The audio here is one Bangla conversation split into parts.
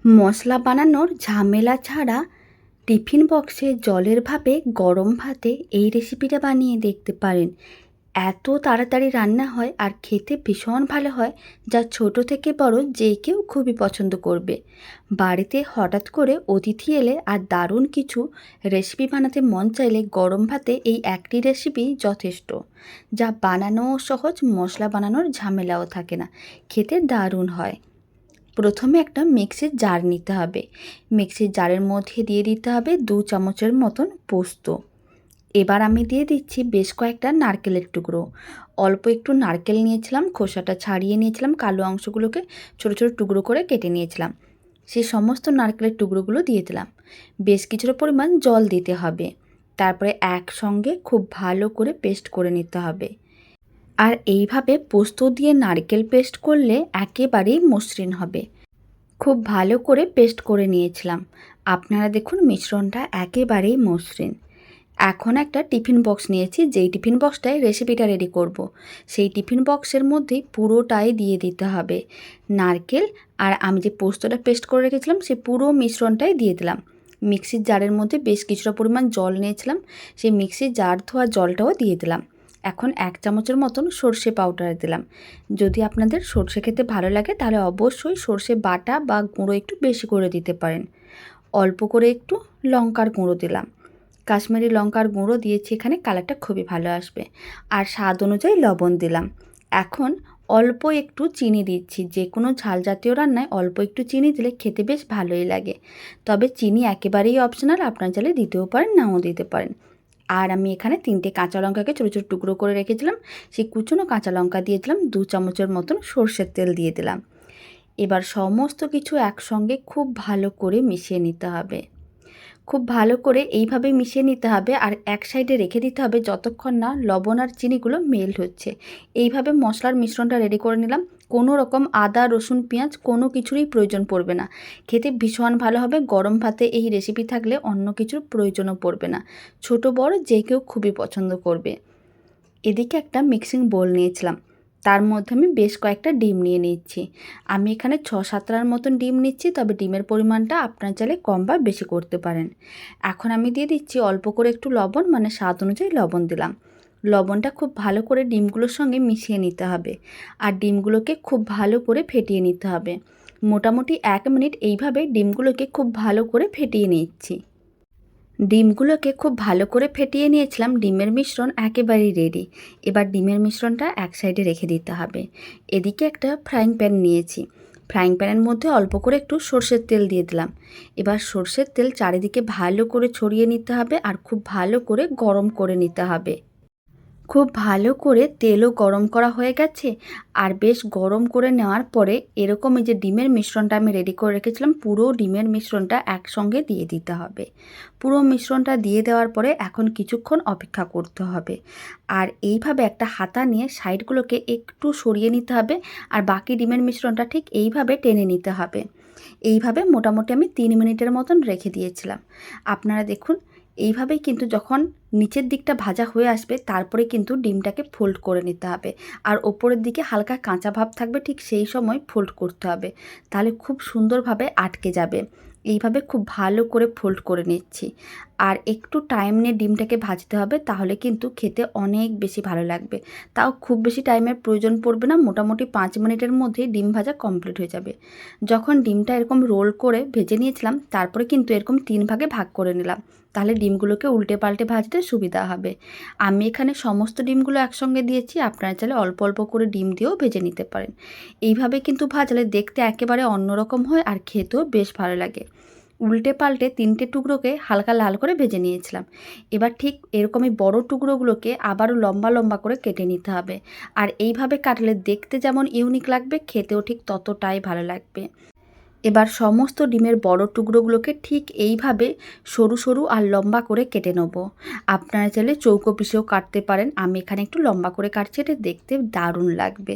মশলা বানানোর ঝামেলা ছাড়া টিফিন বক্সে জলের ভাপে গরম ভাতে এই রেসিপিটা বানিয়ে দেখতে পারেন। এত তাড়াতাড়ি রান্না হয় আর খেতে ভীষণ ভালো হয়, যা ছোট থেকে বড় যে কেউ খুবই পছন্দ করবে। বাড়িতে হঠাৎ করে অতিথি এলে আর দারুণ কিছু রেসিপি বানাতে মন চাইলে গরম ভাতে এই একটি রেসিপি যথেষ্ট, যা বানানোও সহজ, মশলা বানানোর ঝামেলাও থাকে না, খেতে দারুণ হয়। প্রথমে একটা মিক্সির জার নিতে হবে। মিক্সির জারের মধ্যে দিয়ে দিতে হবে 2 চামচের মতন পোস্ত। এবার আমি দিয়ে দিচ্ছি বেশ কয়েকটা নারকেলের টুকরো। অল্প একটু নারকেল নিয়েছিলাম, খোসাটা ছাড়িয়ে নিয়েছিলাম, কালো অংশগুলোকে ছোট ছোট টুকরো করে কেটে নিয়েছিলাম। সেই সমস্ত নারকেলের টুকরোগুলো দিয়ে দিলাম। বেশ কিছুটা পরিমাণ জল দিতে হবে। তারপরে একসঙ্গে খুব ভালো করে পেস্ট করে নিতে হবে। আর এইভাবে পোস্ত দিয়ে নারকেল পেস্ট করলে একেবারেই মসৃণ হবে। খুব ভালো করে পেস্ট করে নিয়েছিলাম। আপনারা দেখুন মিশ্রণটা একেবারেই মসৃণ। এখন একটা টিফিন বক্স নিয়েছি, যেই টিফিন বক্সটায় রেসিপিটা রেডি করব। সেই টিফিন বক্সের মধ্যেই পুরোটাই দিয়ে দিতে হবে নারকেল, আর আমি যে পোস্তটা পেস্ট করে রেখেছিলাম সেই পুরো মিশ্রণটাই দিয়ে দিলাম। মিক্সির জারের মধ্যে বেশ কিছুটা পরিমাণ জল নিয়েছিলাম, সেই মিক্সির জার ধোয়া জলটাও দিয়ে দিলাম। এখন 1 চামচের মতন সর্ষে পাউডার দিলাম। যদি আপনাদের সর্ষে খেতে ভালো লাগে তাহলে অবশ্যই সর্ষে বাটা বা গুঁড়ো একটু বেশি করে দিতে পারেন। অল্প করে একটু লঙ্কার গুঁড়ো দিলাম। কাশ্মীরি লঙ্কার গুঁড়ো দিয়েছি, এখানে কালারটা খুবই ভালো আসবে। আর স্বাদ অনুযায়ী লবণ দিলাম। এখন অল্প একটু চিনি দিচ্ছি। যে কোনো ঝাল জাতীয় রান্নায় অল্প একটু চিনি দিলে খেতে বেশ ভালোই লাগে। তবে চিনি একেবারেই অপশনাল, আপনারা চাইলে দিতেও পারেন, নাও দিতে পারেন। আর আমি এখানে 3টে কাঁচা লঙ্কাকে ছোটো ছোটো টুকরো করে রেখেছিলাম, সেই কুচনো কাঁচা লঙ্কা দিয়ে দিলাম। 2 চামচের মতন সর্ষের তেল দিয়ে দিলাম। এবার সমস্ত কিছু একসঙ্গে খুব ভালো করে মিশিয়ে নিতে হবে। খুব ভালো করে এইভাবে মিশিয়ে নিতে হবে, আর এক সাইডে রেখে দিতে হবে যতক্ষণ না লবণ আর চিনিগুলো মেল্ট হচ্ছে। এইভাবে মশলার মিশ্রণটা রেডি করে নিলাম। কোনো রকম আদা, রসুন, পেঁয়াজ কোনো কিছুরই প্রয়োজন পড়বে না। খেতে ভীষণ ভালো হবে। গরম ভাতে এই রেসিপি থাকলে অন্য কিছুর প্রয়োজনও পড়বে না। ছোট বড় যে কেউ খুবই পছন্দ করবে। এদিকে একটা মিক্সিং বোল নিয়েছিলাম, তার মধ্যে আমি বেশ কয়েকটা ডিম নিয়ে নিচ্ছি। আমি এখানে 6-7টার মতন ডিম নিচ্ছি, তবে ডিমের পরিমাণটা আপনারা চাইলে কম বা বেশি করতে পারেন। এখন আমি দিয়ে দিচ্ছি অল্প করে একটু লবণ, মানে স্বাদ অনুযায়ী লবণ দিলাম। লবণটা খুব ভালো করে ডিমগুলোর সঙ্গে মিশিয়ে নিতে হবে, আর ডিমগুলোকে খুব ভালো করে ফেটিয়ে নিতে হবে। মোটামুটি 1 মিনিট এইভাবে ডিমগুলোকে খুব ভালো করে ফেটিয়ে নিচ্ছি। ডিমগুলোকে খুব ভালো করে ফেটিয়ে নিয়েছিলাম। ডিমের মিশ্রণ একেবারেই রেডি। এবার ডিমের মিশ্রণটা এক সাইডে রেখে দিতে হবে। এদিকে একটা ফ্রাইং প্যান নিয়েছি। ফ্রাইং প্যানের মধ্যে অল্প করে একটু সর্ষের তেল দিয়ে দিলাম। এবার সর্ষের তেল চারিদিকে ভালো করে ছড়িয়ে নিতে হবে, আর খুব ভালো করে গরম করে নিতে হবে। খুব ভালো করে তেলও গরম করা হয়ে গেছে। আর বেশ গরম করে নেওয়ার পরে এরকম এই যে ডিমের মিশ্রণটা আমি রেডি করে রেখেছিলাম, পুরো ডিমের মিশ্রণটা একসঙ্গে দিয়ে দিতে হবে। পুরো মিশ্রণটা দিয়ে দেওয়ার পরে এখন কিছুক্ষণ অপেক্ষা করতে হবে। আর এইভাবে একটা হাতা নিয়ে সাইডগুলোকে একটু সরিয়ে নিতে হবে, আর বাকি ডিমের মিশ্রণটা ঠিক এইভাবে টেনে নিতে হবে। এইভাবে মোটামুটি আমি 3 মিনিটের মতন রেখে দিয়েছিলাম। আপনারা দেখুন এইভাবেই কিন্তু যখন নিচের দিকটা ভাজা হয়ে আসবে তারপরে কিন্তু ডিমটাকে ফোল্ড করে নিতে হবে, আর ওপরের দিকে হালকা কাঁচা ভাব থাকবে, ঠিক সেই সময় ফোল্ড করতে হবে, তাহলে খুব সুন্দরভাবে আটকে যাবে। এইভাবে খুব ভালো করে ফোল্ড করে নিচ্ছি। আর একটু টাইম নিয়ে ডিমটাকে ভাজতে হবে, তাহলে কিন্তু খেতে অনেক বেশি ভালো লাগবে। তাও খুব বেশি টাইমের প্রয়োজন পড়বে না, মোটামুটি 5 মিনিটের মধ্যেই ডিম ভাজা কমপ্লিট হয়ে যাবে। যখন ডিমটা এরকম রোল করে ভেজে নিয়েছিলাম, তারপরে কিন্তু এরকম 3 ভাগে ভাগ করে নিলাম, তাহলে ডিমগুলোকে উল্টে পাল্টে ভাজতে সুবিধা হবে। আমি এখানে সমস্ত ডিমগুলো একসঙ্গে দিয়েছি, আপনারা চাইলে অল্প অল্প করে ডিম দিয়েও ভেজে নিতে পারেন। এইভাবে কিন্তু ভাজলে দেখতে একেবারে অন্যরকম হয়, আর খেতেও বেশ ভালো লাগে। উল্টে পাল্টে 3টে টুকরোকে হালকা লাল করে ভেজে নিয়েছিলাম। এবার ঠিক এরকমই বড় টুকরোগুলোকে আবারও লম্বা লম্বা করে কেটে নিতে হবে। আর এইভাবে কাটলে দেখতে যেমন ইউনিক লাগবে, খেতেও ঠিক ততটাই ভালো লাগবে। এবার সমস্ত ডিমের বড় টুকরোগুলোকে ঠিক এইভাবে সরু সরু আর লম্বা করে কেটে নেব। আপনারা চাইলে চৌকো পিসেও কাটতে পারেন, আমি এখানে একটু লম্বা করে কাটছি, এটা দেখতে দারুণ লাগবে।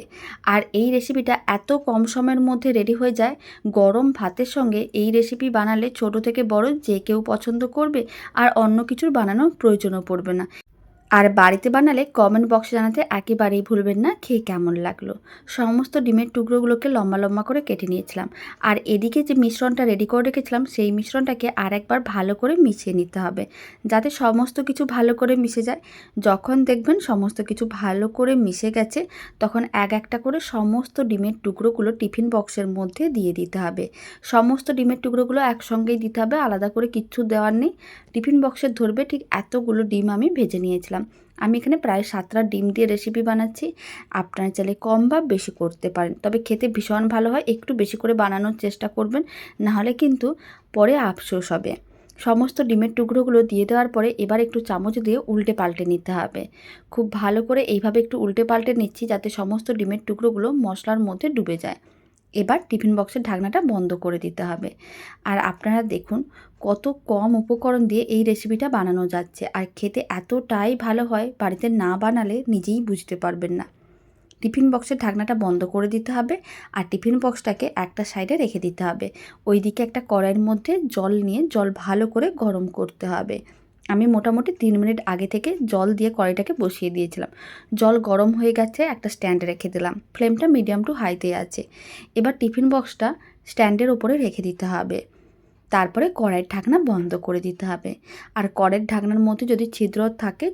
আর এই রেসিপিটা এত কম সময়ের মধ্যে রেডি হয়ে যায়। গরম ভাতের সঙ্গে এই রেসিপি বানালে ছোট থেকে বড় যে কেউ পছন্দ করবে, আর অন্য কিছুর বানানোর প্রয়োজনও পড়বে না। আর বাড়িতে বানালে কমেন্ট বক্সে জানাতে একেবারেই ভুলবেন না খেয়ে কেমন লাগলো। সমস্ত ডিমের টুকরোগুলোকে লম্বা লম্বা করে কেটে নিয়েছিলাম। আর এদিকে যে মিশ্রণটা রেডি করে রেখেছিলাম সেই মিশ্রণটাকে আর একবার ভালো করে মিশিয়ে নিতে হবে, যাতে সমস্ত কিছু ভালো করে মিশে যায়। যখন দেখবেন সমস্ত কিছু ভালো করে মিশে গেছে, তখন এক একটা করে সমস্ত ডিমের টুকরোগুলো টিফিন বক্সের মধ্যে দিয়ে দিতে হবে। সমস্ত ডিমের টুকরোগুলো একসঙ্গেই দিতে হবে, আলাদা করে কিচ্ছু দেওয়ার নেই। টিফিন বক্সে ধরবে ঠিক এতগুলো ডিম আমি ভেজে নিয়েছিলাম। আমি এখানে প্রায় 7টা ডিম দিয়ে রেসিপি বানাচ্ছি। আপনারা চাইলে কম বা বেশি করতে পারেন, তবে খেতে ভীষণ ভালো হয়। একটু বেশি করে বানানোর চেষ্টা করবেন, নাহলে কিন্তু পরে আফসোস হবে। সমস্ত ডিমের টুকরোগুলো দিয়ে দেওয়ার পরে এবার একটু চামচ দিয়ে উল্টে পাল্টে নিতে হবে। খুব ভালো করে এইভাবে একটু উল্টে পাল্টে নিচ্ছি, যাতে সমস্ত ডিমের টুকরোগুলো মশলার মধ্যে ডুবে যায়। এবার টিফিন বক্সের ঢাকনাটা বন্ধ করে দিতে হবে। আর আপনারা দেখুন কত কম উপকরণ দিয়ে এই রেসিপিটা বানানো যাচ্ছে, আর খেতে এতটাই ভালো হয়, বাড়িতে না বানালে নিজেই বুঝতে পারবেন না। টিফিন বক্সের ঢাকনাটা বন্ধ করে দিতে হবে, আর টিফিন বক্সটাকে একটা সাইডে রেখে দিতে হবে। ওইদিকে একটা কড়াইয়ের মধ্যে জল নিয়ে জল ভালো করে গরম করতে হবে। আমি মোটামুটি 3 মিনিট আগে থেকে জল দিয়ে কড়াইটাকে বসিয়ে দিয়েছিলাম। জল গরম হয়ে গেছে, একটা স্ট্যান্ডে রেখে দিলাম। ফ্লেমটা মিডিয়াম টু হাইতে আছে। এবার টিফিন বক্সটা স্ট্যান্ডের ওপরে রেখে দিতে হবে। তারপরে কড়াইয়ের ঢাকনা বন্ধ করে দিতে হবে। আর কড়াইয়ের ঢাকনার মধ্যে যদি ছিদ্র থাকে,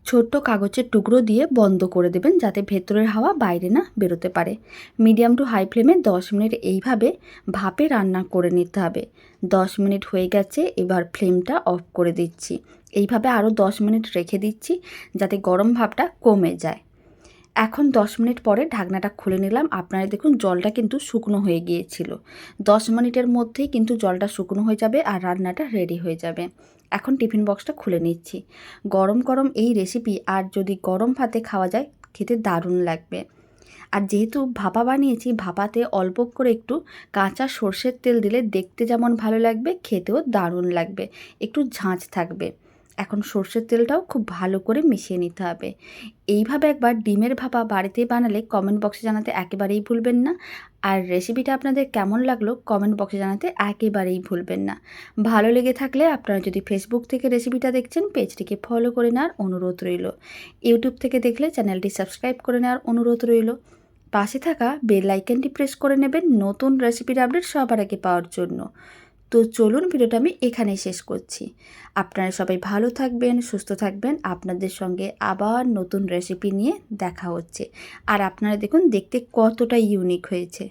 ছোট্ট কাগজের টুকরো দিয়ে বন্ধ করে দেবেন, যাতে ভেতরের হাওয়া বাইরে না বেরোতে পারে। মিডিয়াম টু হাই ফ্লেমে 10 মিনিট এইভাবে ভাপে রান্না করে নিতে হবে। 10 মিনিট হয়ে গেছে, এবার ফ্লেমটা অফ করে দিচ্ছি। এইভাবে আরও 10 মিনিট রেখে দিচ্ছি, যাতে গরম ভাবটা কমে যায়। এখন 10 মিনিট পরে ঢাকনাটা খুলে নিলাম। আপনারা দেখুন জলটা কিন্তু শুকনো হয়ে গিয়েছিল। 10 মিনিটের মধ্যেই কিন্তু জলটা শুকনো হয়ে যাবে আর রান্নাটা রেডি হয়ে যাবে। এখন টিফিন বক্সটা খুলে নিচ্ছি। গরম গরম এই রেসিপি আর যদি গরম ভাতে খাওয়া যায়, খেতে দারুণ লাগবে। আর যেহেতু ভাপা বানিয়েছি, ভাপাতে অল্প করে একটু কাঁচা সর্ষের তেল দিলে দেখতে যেমন ভালো লাগবে, খেতেও দারুণ লাগবে, একটু ঝাঁঝ থাকবে। এখন সর্ষের তেলটাও খুব ভালো করে মিশিয়ে নিতে হবে। এইভাবে একবার ডিমের ভাপা বাড়িতে বানালে কমেন্ট বক্সে জানাতে একেবারেই ভুলবেন না। আর রেসিপিটা আপনাদের কেমন লাগলো কমেন্ট বক্সে জানাতে একেবারেই ভুলবেন না। ভালো লেগে থাকলে আপনারা যদি ফেসবুক থেকে রেসিপিটা দেখছেন, পেজটিকে ফলো করে নেওয়ার অনুরোধ রইল। ইউটিউব থেকে দেখলে চ্যানেলটি সাবস্ক্রাইব করে নেওয়ার অনুরোধ রইল। পাশে থাকা বেল আইকনটি প্রেস করে নেবেন নতুন রেসিপির আপডেট সবার আগে পাওয়ার জন্য। তো চলুন, ভিডিওটা আমি এখানেই শেষ করছি। আপনারা সবাই ভালো থাকবেন, সুস্থ থাকবেন। আপনাদের সঙ্গে আবার নতুন রেসিপি নিয়ে দেখা হচ্ছে। আর আপনারা দেখুন দেখতে কতটা ইউনিক হয়েছে।